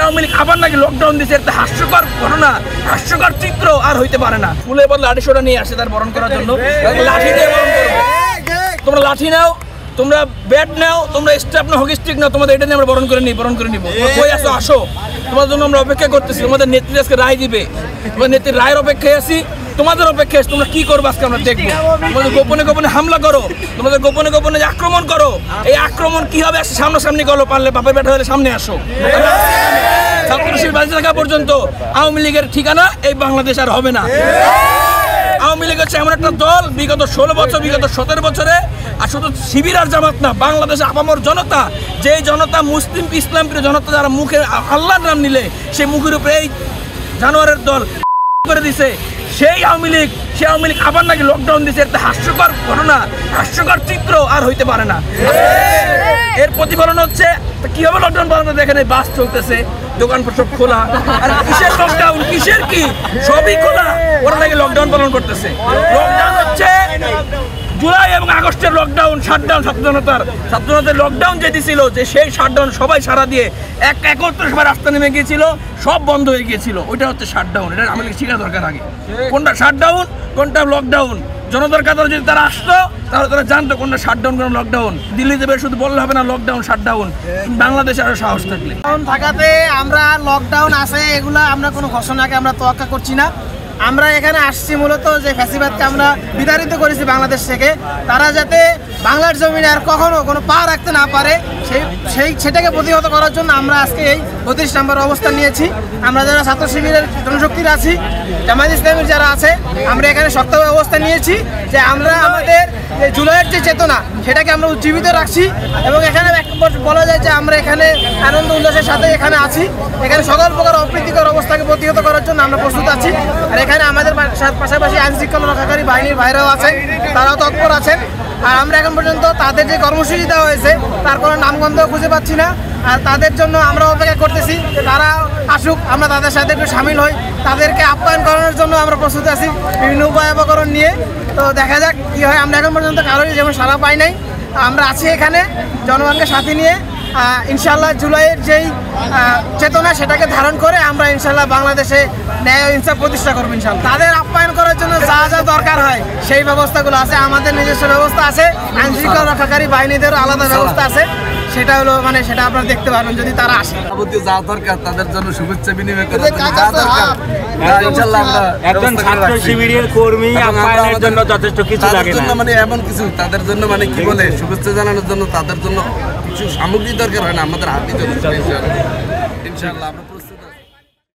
আওয়ামী লীগ আবার নাকি লকডাউন দিচ্ছে। একটা হাস্যকর ঘটনা, হাস্যকর চিত্র আর হইতে পারে না। ফুলের বদলে লাঠিসোটা নিয়ে আসে তার বরণ করার জন্য। লাঠি দিয়ে বরণ করবো। তোমরা লাঠি নাও, তোমরা ব্যাট নাও, তোমরা স্টেপ নাও, হকি স্টিক নাও, তোমাদের এটা নিয়ে আমরা বরণ করে নিব। কই আসো, আসো, তোমাদের জন্য আমরা অপেক্ষা করতেছি। তোমাদের নেত্রী আজকে রায় দিবে, তোমাদের নেত্রীর রায়ের অপেক্ষায় আছি, তোমাদের অপেক্ষায় তোমরা কি করবো আজকে আমরা দেখবো। তোমাদের গোপনে গোপনে হামলা করো, তোমাদের গোপনে গোপনে আক্রমণ করো। এই আক্রমণ কি হবে সামনাসামনি করো, পারলে বাপের বেটা হলে সামনে আসো। ছাত্র শিবির বাঁচে থাকা পর্যন্ত আওয়ামী লীগের ঠিকানা এই বাংলাদেশ আর হবে না। আওয়ামী লীগ হচ্ছে এমন একটা দল, বিগত 16 বছর, বিগত 17 বছরে, আর শুধু শিবির আর জামাত না, বাংলাদেশে আপামর জনতা, যেই জনতা মুসলিম ইসলাম প্রিয় জনতা, যারা মুখে আল্লাহর নাম নিলে সেই মুখের উপরে এই জানোয়ারের দল করে দিছে, সেই আওয়ামী লীগ আবার নাকি লকডাউন দিচ্ছে। একটা হাস্যকর ঘটনা, হাস্যকর চিত্র আর হইতে পারে না। এর প্রতিফলন হচ্ছে কিভাবে লকডাউন পালন, দেখেন এই বাস চলতেছে, দোকান সব খোলা, আর কিসের লকডাউন, কিসের কি, সবই খোলা, ওরা নাকি লকডাউন পালন করতেছে। লকডাউন হচ্ছে জুলাই এবং আগস্টের লকডাউন, শাটডাউন। ছাত্র জনতার লকডাউন যে দিছিল, যে সেই শাটডাউন সবাই সারা দিয়ে একত্রে সবাই রাস্তা নেমে গিয়েছিল, সব বন্ধ হয়ে গিয়েছিল। ওইটা হচ্ছে শাটডাউন। এটা আমাদের শেখা দরকার আগে, কোনটা শাটডাউন কোনটা লকডাউন। জনতার কাতারে যদি তারা আসতো তাহলে তারা জানতো কোনটা শাটডাউন কোন লকডাউন। দিল্লিতে বের শুধু বললে হবে না লকডাউন শাটডাউন, বাংলাদেশে আরো সাহস থাকলে। থাকাতে আমরা লকডাউন আছে এগুলা আমরা কোনো ঘোষণাকে আমরা তোয়াক্কা করছি না। আমরা এখানে আসছি মূলত যে ফ্যাসিবাদকে আমরা বিতাড়িত করেছি বাংলাদেশ থেকে, তারা যাতে বাংলার জমিনে আর কখনো কোনো পা রাখতে না পারে সেটাকে প্রতিহত করার জন্য আমরা আজকে এই 32 নম্বর অবস্থান নিয়েছি। আমরা যারা ছাত্র শিবিরের জনশক্তির আছি, জামায়াত ইসলামীর যারা আছে, আমরা এখানে শক্তভাবে অবস্থান নিয়েছি যে আমরা আমাদের জুলাইয়ের যে চেতনা সেটাকে আমরা উজ্জীবিত রাখছি। এবং এখানে বলা যায় যে আমরা এখানে আনন্দ উল্লাসের সাথে এখানে আছি। এখানে সকল প্রকার অপ্রীতিকর অবস্থাকে প্রতিহত করার জন্য আমরা প্রস্তুত আছি। আর এখানে আমাদের পাশাপাশি আইন শৃঙ্খলা রক্ষাকারী বাহিনীর ভাইরাও আছেন, তারাও তৎপর আছেন। আর আমরা এখন পর্যন্ত তাদের যে কর্মসূচি দেওয়া হয়েছে তার কোনো নামগন্ধ খুঁজে পাচ্ছি না। আর তাদের জন্য আমরা অপেক্ষা করতেছি যে তারা আসুক, আমরা তাদের সাথে একটু সামিল হই, তাদেরকে আপ্যায়ন করানোর জন্য আমরা প্রস্তুত আছি বিভিন্ন উপায়করণ নিয়ে। তো দেখা যাক কী হয়। আমরা এখন পর্যন্ত কারোরই যেমন সাড়া পাই নাই, আমরা আছি এখানে জনগণকে সাথে নিয়ে। ইনশাল্লাহ জুলাইয়ের যেই চেতনা সেটাকে ধারণ করে আমরা ইনশাল্লাহ বাংলাদেশে ন্যায় ইনসাফ প্রতিষ্ঠা করবো ইনশাল্লাহ। তাদের আপ্যায়ন করার জন্য যা যা দরকার হয় সেই ব্যবস্থাগুলো আছে, আমাদের নিজস্ব ব্যবস্থা আছে, আইন শৃঙ্খলা রক্ষাকারী বাহিনীদেরও আলাদা ব্যবস্থা আছে। সেটা হলো সেটা আপনারা দেখতে পারবেন যদি তারা আসে। যা দরকার তাদের জন্য শুভেচ্ছা বিনিময় করার জন্য যা দরকার ইনশাআল্লাহ আমরা একজন ছাত্র শিবিরের কর্মী আপ্যায়নের জন্য যথেষ্ট কিছু লাগে না। এমন কিছু তাদের জন্য কি বলে শুভেচ্ছা জানানোর জন্য তাদের জন্য কিছু সামগ্রী দরকার হয় না, আমাদের হাতে ইনশাআল্লাহ আমরা প্রস্তুত আছি।